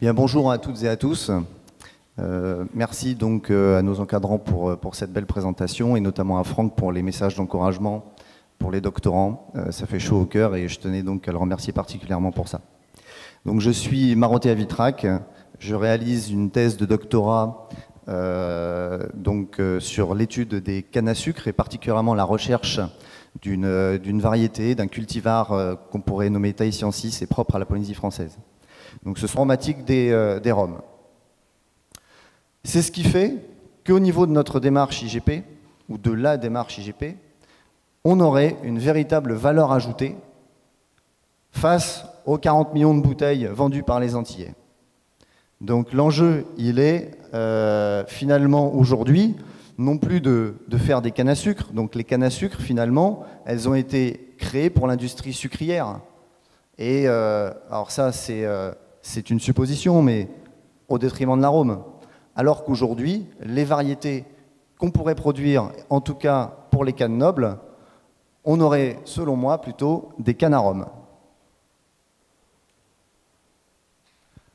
Bien, bonjour à toutes et à tous. Merci donc à nos encadrants pour cette belle présentation et notamment à Franck pour les messages d'encouragement pour les doctorants. Ça fait chaud au cœur et je tenais donc à le remercier particulièrement pour ça. Donc je suis Maroté Avitrac, je réalise une thèse de doctorat sur l'étude des cannes à sucre et particulièrement la recherche d'une variété, d'un cultivar qu'on pourrait nommer Tahitiensis et propre à la Polynésie française. Donc ce sont aromatiques des rhums. C'est ce qui fait qu'au niveau de notre démarche IGP, ou de la démarche IGP, on aurait une véritable valeur ajoutée face aux 40 millions de bouteilles vendues par les Antillais. Donc l'enjeu, il est finalement aujourd'hui, non plus de faire des cannes à sucre. Donc les cannes à sucre, finalement, elles ont été créées pour l'industrie sucrière. Et alors ça, c'est une supposition, mais au détriment de l'arôme. Alors qu'aujourd'hui, les variétés qu'on pourrait produire, en tout cas pour les cannes nobles, on aurait, selon moi, plutôt des cannes à rhum.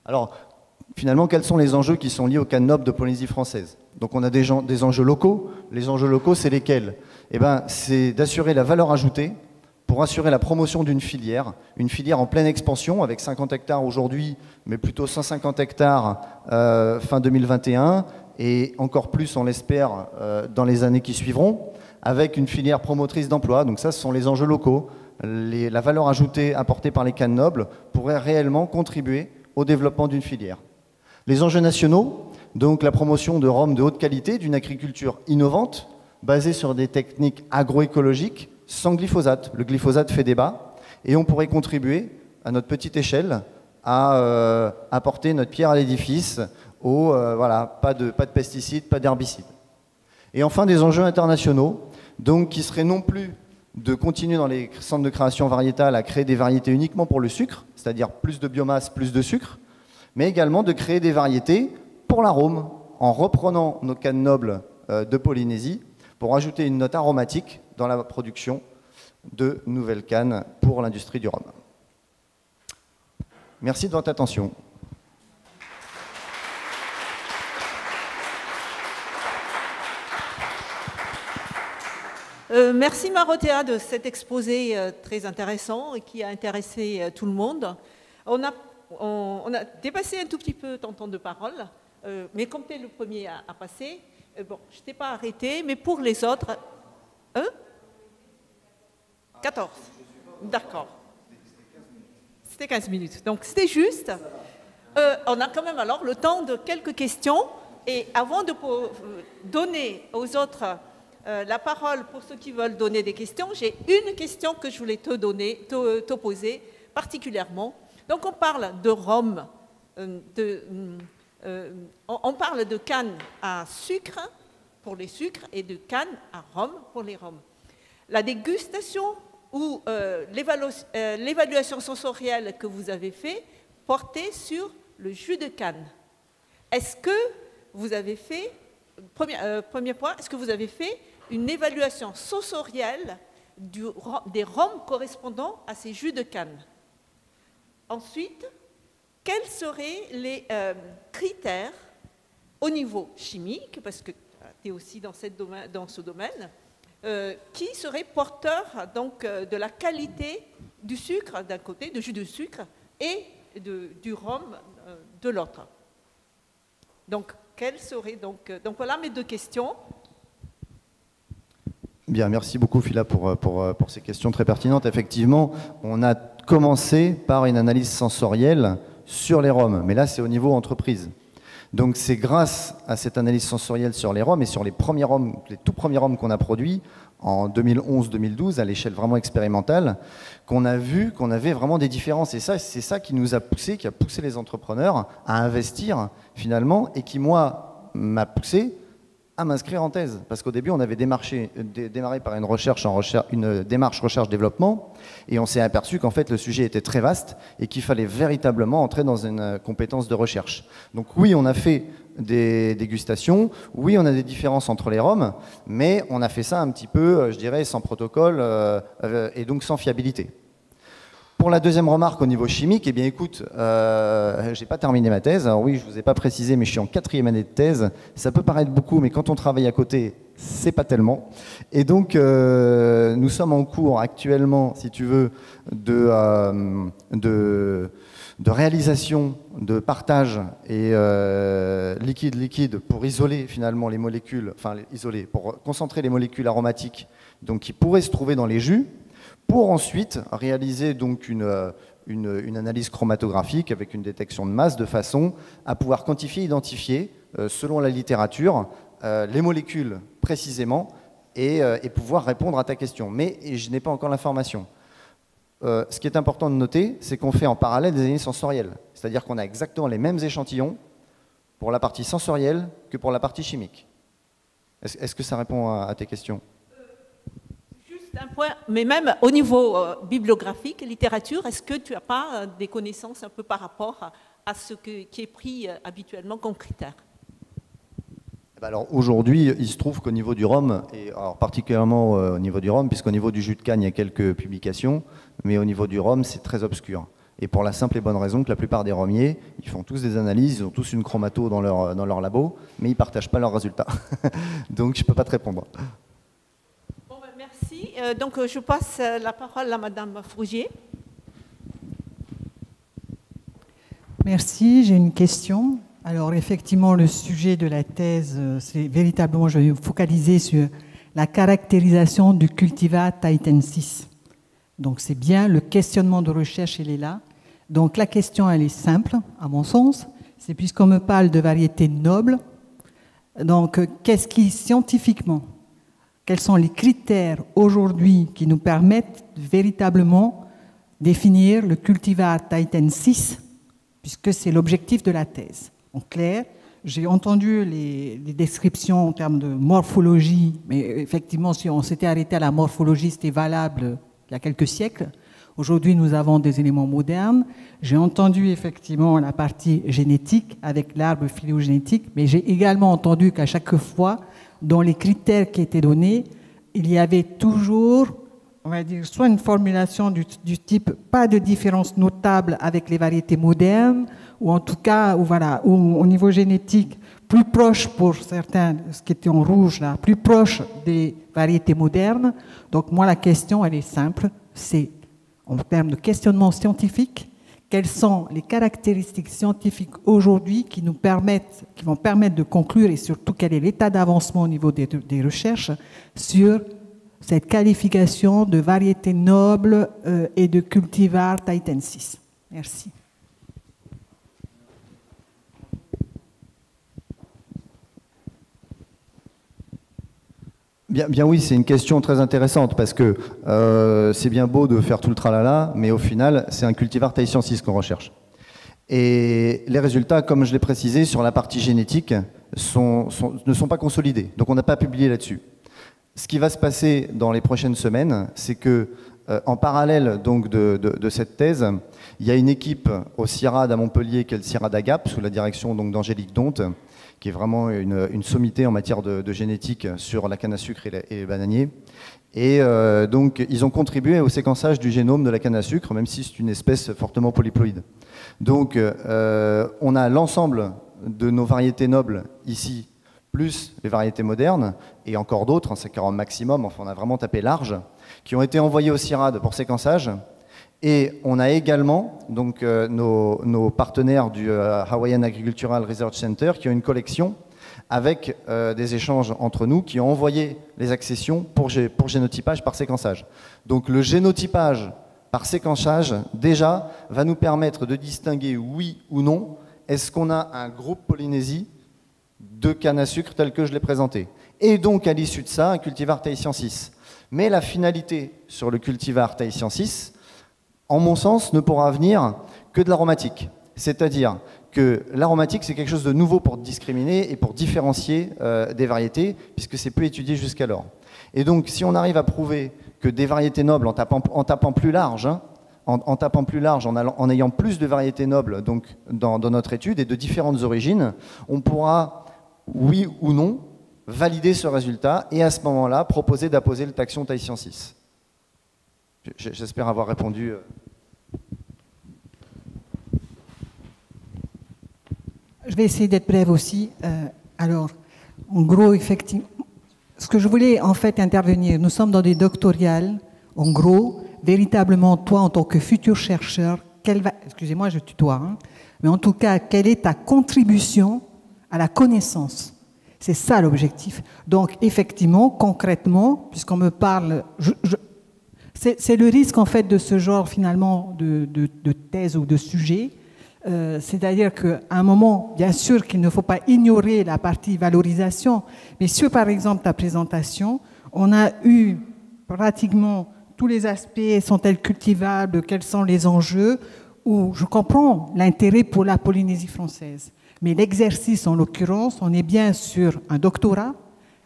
Alors, finalement, quels sont les enjeux qui sont liés aux cannes nobles de Polynésie française? Donc on a des enjeux locaux. Les enjeux locaux, c'est lesquels? Eh ben, c'est d'assurer la valeur ajoutée pour assurer la promotion d'une filière, une filière en pleine expansion avec 50 hectares aujourd'hui, mais plutôt 150 hectares fin 2021 et encore plus, on l'espère, dans les années qui suivront, avec une filière promotrice d'emploi. Donc ça, ce sont les enjeux locaux. La valeur ajoutée apportée par les cannes nobles pourrait réellement contribuer au développement d'une filière. Les enjeux nationaux, donc la promotion de rhum de haute qualité, d'une agriculture innovante, basée sur des techniques agroécologiques, sans glyphosate. Le glyphosate fait débat et on pourrait contribuer à notre petite échelle à apporter notre pierre à l'édifice voilà, pas de pesticides, pas d'herbicides. Et enfin des enjeux internationaux, donc qui seraient non plus de continuer dans les centres de création variétale à créer des variétés uniquement pour le sucre, c'est-à-dire plus de biomasse, plus de sucre, mais également de créer des variétés pour l'arôme, en reprenant nos cannes nobles de Polynésie pour ajouter une note aromatique dans la production de nouvelles cannes pour l'industrie du rhum. Merci de votre attention. Merci Marotea de cet exposé très intéressant et qui a intéressé tout le monde. On a dépassé un tout petit peu ton temps de parole, mais comme tu es le premier à passer, bon, je ne t'ai pas arrêté, mais pour les autres... 14. D'accord. C'était 15 minutes. Donc c'était juste. On a quand même alors le temps de quelques questions. Et avant de donner aux autres la parole pour ceux qui veulent donner des questions, j'ai une question que je voulais te poser particulièrement. Donc on parle de rhum, on parle de canne à sucre pour les sucres et de canne à rhum pour les rhums. La dégustation ou l'évaluation sensorielle que vous avez fait portait sur le jus de canne. Est-ce que vous avez fait, premier point, est-ce que vous avez fait une évaluation sensorielle des rhums correspondant à ces jus de canne? Ensuite, quels seraient les critères au niveau chimique, parce que tu es aussi dans ce domaine, qui serait porteur donc, de la qualité du sucre d'un côté, du jus de sucre, et du rhum de l'autre. Donc, quelles seraient donc voilà mes deux questions. Bien, merci beaucoup Phila pour ces questions très pertinentes. Effectivement, on a commencé par une analyse sensorielle sur les rhums, mais là c'est au niveau entreprise. Donc c'est grâce à cette analyse sensorielle sur les rhums et sur les tout premiers rhums qu'on a produits en 2011-2012 à l'échelle vraiment expérimentale, qu'on a vu qu'on avait vraiment des différences. Et ça, c'est ça qui nous a poussé, qui a poussé les entrepreneurs à investir finalement et qui, moi, m'a poussé à m'inscrire en thèse. Parce qu'au début, on avait démarré par une démarche recherche-développement et on s'est aperçu qu'en fait, le sujet était très vaste et qu'il fallait véritablement entrer dans une compétence de recherche. Donc oui, on a fait des dégustations, oui, on a des différences entre les rhums, mais on a fait ça un petit peu, je dirais, sans protocole et donc sans fiabilité. Pour la deuxième remarque au niveau chimique, eh bien écoute, j'ai pas terminé ma thèse. Alors oui, je vous ai pas précisé, mais je suis en 4e année de thèse. Ça peut paraître beaucoup, mais quand on travaille à côté, c'est pas tellement. Et donc, nous sommes en cours actuellement, si tu veux, de réalisation, de partage et liquide-liquide pour isoler finalement les molécules, enfin isoler, pour concentrer les molécules aromatiques donc, qui pourraient se trouver dans les jus, pour ensuite réaliser donc une analyse chromatographique avec une détection de masse de façon à pouvoir quantifier, identifier, selon la littérature, les molécules précisément et pouvoir répondre à ta question. Mais je n'ai pas encore l'information. Ce qui est important de noter, c'est qu'on fait en parallèle des analyses sensorielles. C'est-à-dire qu'on a exactement les mêmes échantillons pour la partie sensorielle que pour la partie chimique. Est-ce que ça répond à tes questions? Juste un point, mais même au niveau bibliographique, littérature, est-ce que tu n'as pas des connaissances un peu par rapport à ce qui est pris habituellement comme critère? Alors aujourd'hui, il se trouve qu'au niveau du rhum, et alors particulièrement au niveau du rhum, puisqu'au niveau du jus de canne, il y a quelques publications, mais au niveau du rhum, c'est très obscur. Et pour la simple et bonne raison que la plupart des rhummiers, ils font tous des analyses, ils ont tous une chromato dans leur labo, mais ils ne partagent pas leurs résultats. Donc je ne peux pas te répondre. Bon, ben, merci. Donc je passe la parole à Madame Frougier. Merci, j'ai une question. Alors effectivement, le sujet de la thèse, c'est véritablement, je vais me focaliser sur la caractérisation du cultivar tahitensis. Donc c'est bien, le questionnement de recherche, il est là. Donc la question, elle est simple, à mon sens. C'est puisqu'on me parle de variétés nobles, donc qu'est-ce qui, scientifiquement, quels sont les critères aujourd'hui qui nous permettent de véritablement définir le cultivar tahitensis, puisque c'est l'objectif de la thèse. En clair, j'ai entendu les descriptions en termes de morphologie, mais effectivement, si on s'était arrêté à la morphologie, c'était valable il y a quelques siècles. Aujourd'hui, nous avons des éléments modernes. J'ai entendu effectivement la partie génétique avec l'arbre phylogénétique, mais j'ai également entendu qu'à chaque fois, dans les critères qui étaient donnés, il y avait toujours, on va dire, soit une formulation du type pas de différence notable avec les variétés modernes, ou en tout cas, ou au niveau génétique, plus proche pour certains, ce qui était en rouge là, plus proche des variétés modernes. Donc moi, la question, elle est simple, c'est en termes de questionnement scientifique, quelles sont les caractéristiques scientifiques aujourd'hui qui vont permettre de conclure, et surtout quel est l'état d'avancement au niveau des recherches sur cette qualification de variété noble et de cultivar tahitensis. Merci. Bien oui, c'est une question très intéressante parce que c'est bien beau de faire tout le tralala, mais au final, c'est un cultivar tahitensis qu'on recherche. Et les résultats, comme je l'ai précisé, sur la partie génétique, ne sont pas consolidés. Donc on n'a pas publié là-dessus. Ce qui va se passer dans les prochaines semaines, c'est que en parallèle donc de cette thèse, il y a une équipe au CIRAD à Montpellier, qui est le CIRAD AGAP, sous la direction d'Angélique Donte, qui est vraiment une sommité en matière de génétique sur la canne à sucre et les bananiers. Et donc, ils ont contribué au séquençage du génome de la canne à sucre, même si c'est une espèce fortement polyploïde. Donc, on a l'ensemble de nos variétés nobles ici, plus les variétés modernes, et encore d'autres, hein, c'est 40 maximum, enfin on a vraiment tapé large, qui ont été envoyés au CIRAD pour séquençage. Et on a également donc, nos partenaires du Hawaiian Agricultural Research Center qui ont une collection avec des échanges entre nous qui ont envoyé les accessions pour génotypage par séquençage. Donc le génotypage par séquençage, déjà, va nous permettre de distinguer oui ou non, est-ce qu'on a un groupe Polynésie de canne à sucre tel que je l'ai présenté. Et donc à l'issue de ça, un cultivar tahitiensis. Mais la finalité sur le cultivar tahitiensis, en mon sens, ne pourra venir que de l'aromatique. C'est-à-dire que l'aromatique, c'est quelque chose de nouveau pour discriminer et pour différencier des variétés, puisque c'est peu étudié jusqu'alors. Et donc, si on arrive à prouver que des variétés nobles, en tapant plus large, hein, en ayant plus de variétés nobles donc, dans notre étude et de différentes origines, on pourra, oui ou non, valider ce résultat et à ce moment-là, proposer d'apposer le taxon tahitiensis. J'espère avoir répondu. je vais essayer d'être brève aussi. Alors, en gros, effectivement, ce que je voulais en fait intervenir, nous sommes dans des doctorales. En gros, véritablement, toi, en tant que futur chercheur, excusez-moi, je tutoie, hein, mais en tout cas, quelle est ta contribution à la connaissance? C'est ça l'objectif. Donc, effectivement, concrètement, puisqu'on me parle, c'est le risque en fait de ce genre finalement de thèse ou de sujet. C'est-à-dire qu'à un moment, bien sûr qu'il ne faut pas ignorer la partie valorisation, mais sur par exemple ta présentation, on a eu pratiquement tous les aspects, sont-elles cultivables, quels sont les enjeux, où je comprends l'intérêt pour la Polynésie française. Mais l'exercice, en l'occurrence, on est bien sur un doctorat,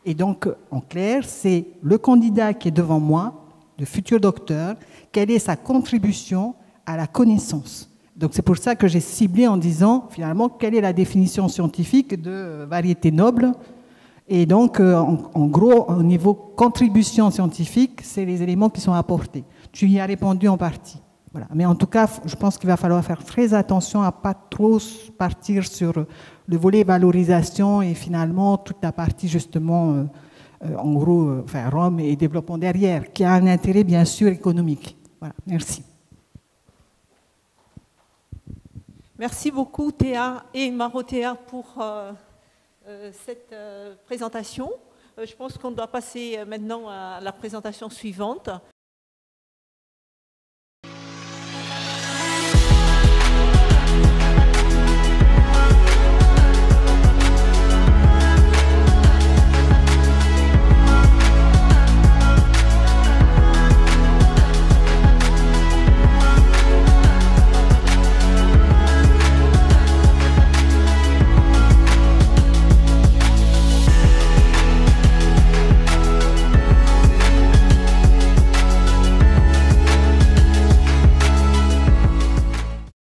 et donc, en clair, c'est le candidat qui est devant moi, le futur docteur, quelle est sa contribution à la connaissance. Donc c'est pour ça que j'ai ciblé en disant, finalement, quelle est la définition scientifique de variété noble. Et donc, en gros, au niveau contribution scientifique, c'est les éléments qui sont apportés. Tu y as répondu en partie. Voilà. Mais en tout cas, je pense qu'il va falloir faire très attention à ne pas trop partir sur le volet valorisation et finalement toute la partie justement, en gros, enfin, Rome et développement derrière, qui a un intérêt bien sûr économique. Voilà. Merci. Merci beaucoup Théa et Marotea pour cette présentation. Je pense qu'on doit passer maintenant à la présentation suivante.